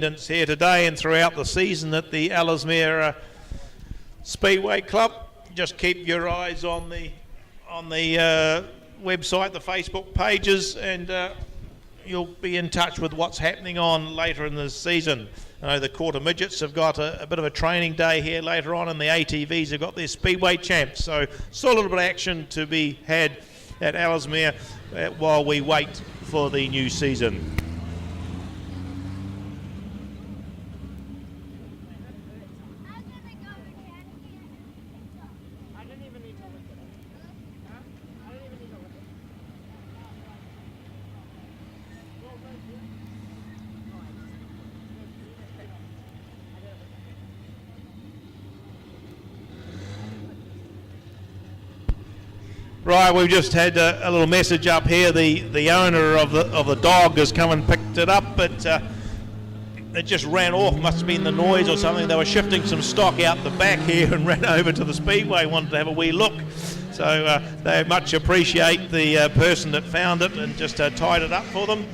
Here today and throughout the season at the Ellesmere Speedway Club. Just keep your eyes on the website, the Facebook pages, and you'll be in touch with what's happening on later in the season. I know the Quarter Midgets have got a bit of a training day here later on, and the ATVs have got their Speedway champs. So still a little bit of action to be had at Ellesmere while we wait for the new season. Right, we've just had a little message up here. The owner of the dog has come and picked it up, but it just ran off. Must have been the noise or something. They were shifting some stock out the back here and ran over to the speedway. Wanted to have a wee look. So they much appreciate the person that found it and just tied it up for them.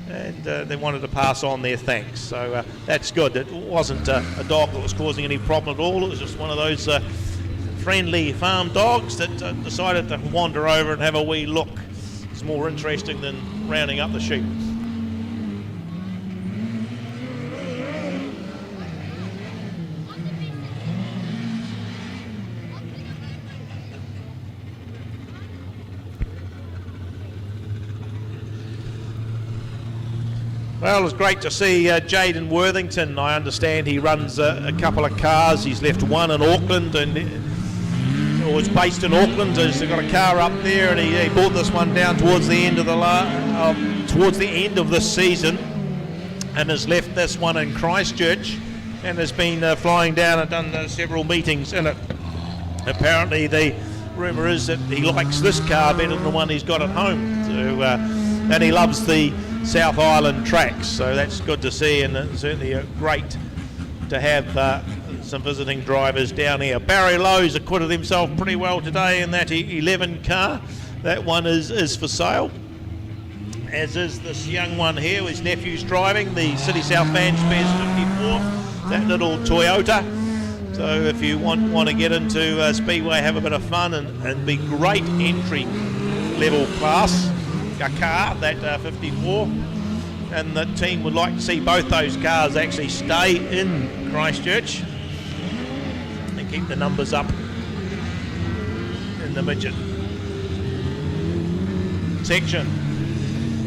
And they wanted to pass on their thanks. So that's good. It wasn't a dog that was causing any problem at all. It was just one of those friendly farm dogs that decided to wander over and have a wee look. It's more interesting than rounding up the sheep. Well, it's great to see Jaden Worthington. I understand he runs a couple of cars. He's left one in Auckland and was based in Auckland. So he's got a car up there, and he brought this one down towards the end of this season, and has left this one in Christchurch, and has been flying down and done several meetings in it. Apparently, the rumour is that he likes this car better than the one he's got at home. So, and he loves the South Island tracks, so that's good to see, and certainly great to have some visiting drivers down here. Barry Lowe's acquitted himself pretty well today in that 11 car. That one is for sale, as is this young one here. His nephew's driving the City South Van Spares 54, that little Toyota. So if you want to get into Speedway, have a bit of fun and be great entry level class, a car, that 54. And the team would like to see both those cars actually stay in Christchurch and keep the numbers up in the midget section.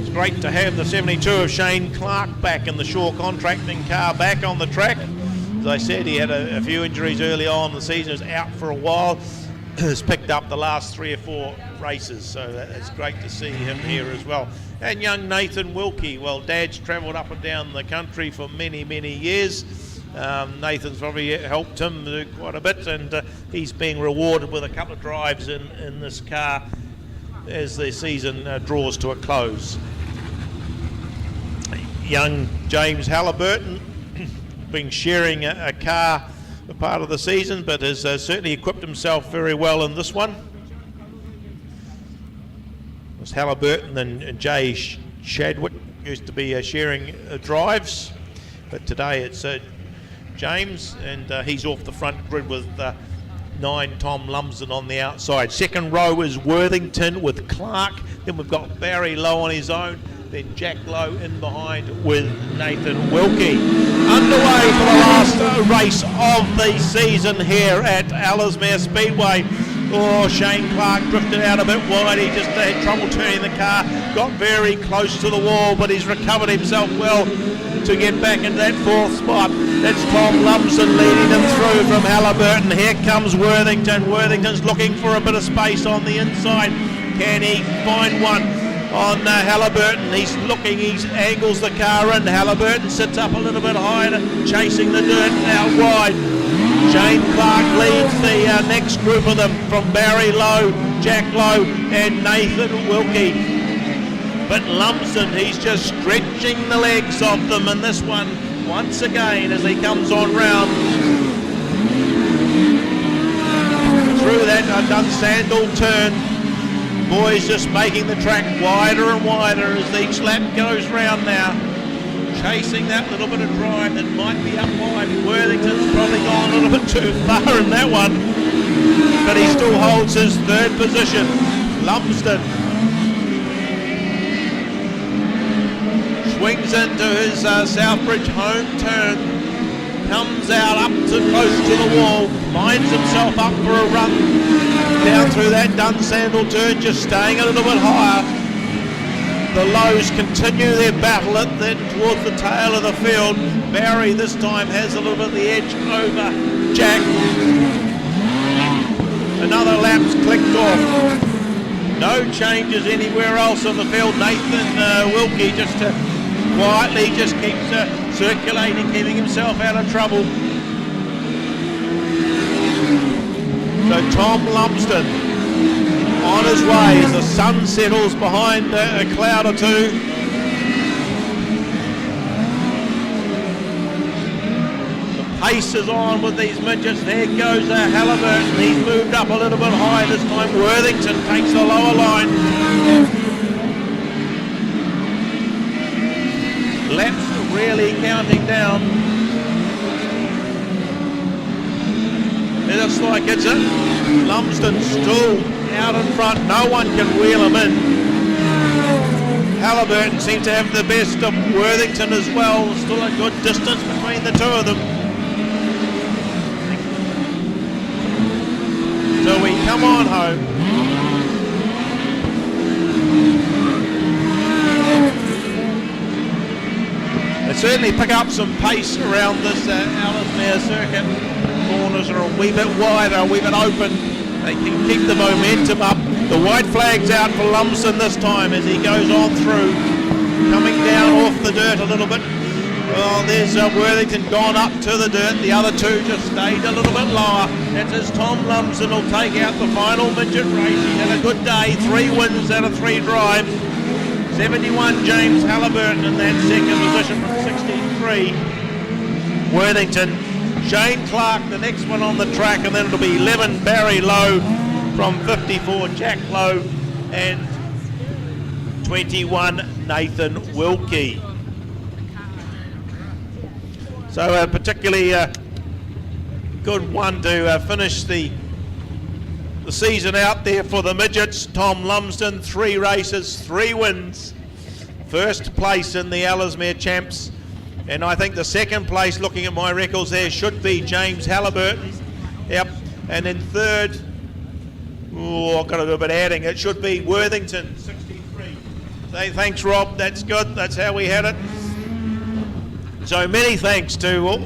It's great to have the 72 of Shane Clark back in the Shaw contracting car, back on the track. As I said, he had a few injuries early on in the season, was out for a while, has picked up the last 3 or 4 races, so it's great to see him here as well. And young Nathan Wilkie, well, Dad's travelled up and down the country for many, many years. Nathan's probably helped him do quite a bit, and he's being rewarded with a couple of drives in this car as the season draws to a close. Young James Halliburton been sharing a car for part of the season, but has certainly equipped himself very well in this one. It was Halliburton and Jay Shadwick used to be sharing drives, but today it's James, and he's off the front grid with 9 Tom Lumsden on the outside. Second row is Worthington with Clark, then we've got Barry Lowe on his own, then Jack Lowe in behind with Nathan Wilkie. Underway for the last race of the season here at Ellesmere Speedway. Oh, Shane Clark drifted out a bit wide. He just had trouble turning the car, got very close to the wall, but he's recovered himself well to get back into that 4th spot. That's Tom Lumsden leading him through from Halliburton. Here comes Worthington. Worthington's looking for a bit of space on the inside. Can he find one on Halliburton? He's looking, he angles the car in. Halliburton sits up a little bit higher, chasing the dirt out wide. Shane Clark leads the next group of them from Barry Lowe, Jack Lowe and Nathan Wilkie. But Lumsden, he's just stretching the legs of them in this one once again as he comes on round. Through that Dunsandel turn. Boys just making the track wider and wider as each lap goes round now. chasing that little bit of drive that might be up wide. Worthington's probably gone a little bit too far in that one, but he still holds his third position. Lumsden swings into his Southbridge home turn, comes out up to close to the wall, lines himself up for a run down through that Dunsandel turn, just staying a little bit higher. The Lows continue their battle then towards the tail of the field. Barry this time has a little bit of the edge over Jack. Another lap's clicked off. No changes anywhere else on the field. Nathan Wilkie just quietly just keeps circulating, keeping himself out of trouble. So Tom Lumsden on his way as the sun settles behind a cloud or two. The pace is on with these midgets. There goes Halliburton. He's moved up a little bit high this time. Worthington takes the lower line. Laps really counting down. It looks like it's it. Lumsden still out in front. No one can wheel him in. Halliburton seems to have the best of Worthington as well. Still a good distance between the two of them. So we come on home. They certainly pick up some pace around this Ellesmere circuit. Corners are a wee bit wider, a wee bit open. They can keep the momentum up. The white flag's out for Lumsden this time as he goes on through. Coming down off the dirt a little bit. Well, there's Worthington gone up to the dirt. The other two just stayed a little bit lower. That's as Tom Lumsden will take out the final midget race. He had a good day. 3 wins out of 3 drives. 71 James Halliburton in that second position from 63. Worthington. Shane Clark, the next one on the track, and then it'll be 11 Barry Lowe from 54 Jack Lowe and 21 Nathan Wilkie. So a particularly good one to finish the season out there for the midgets. Tom Lumsden, 3 races, 3 wins. First place in the Ellesmere Champs. And I think the second place, looking at my records there, should be James Halliburton. Yep. And then third, I've got to do a bit of adding. It should be Worthington, 63. So thanks, Rob. That's good. That's how we had it. So many thanks to all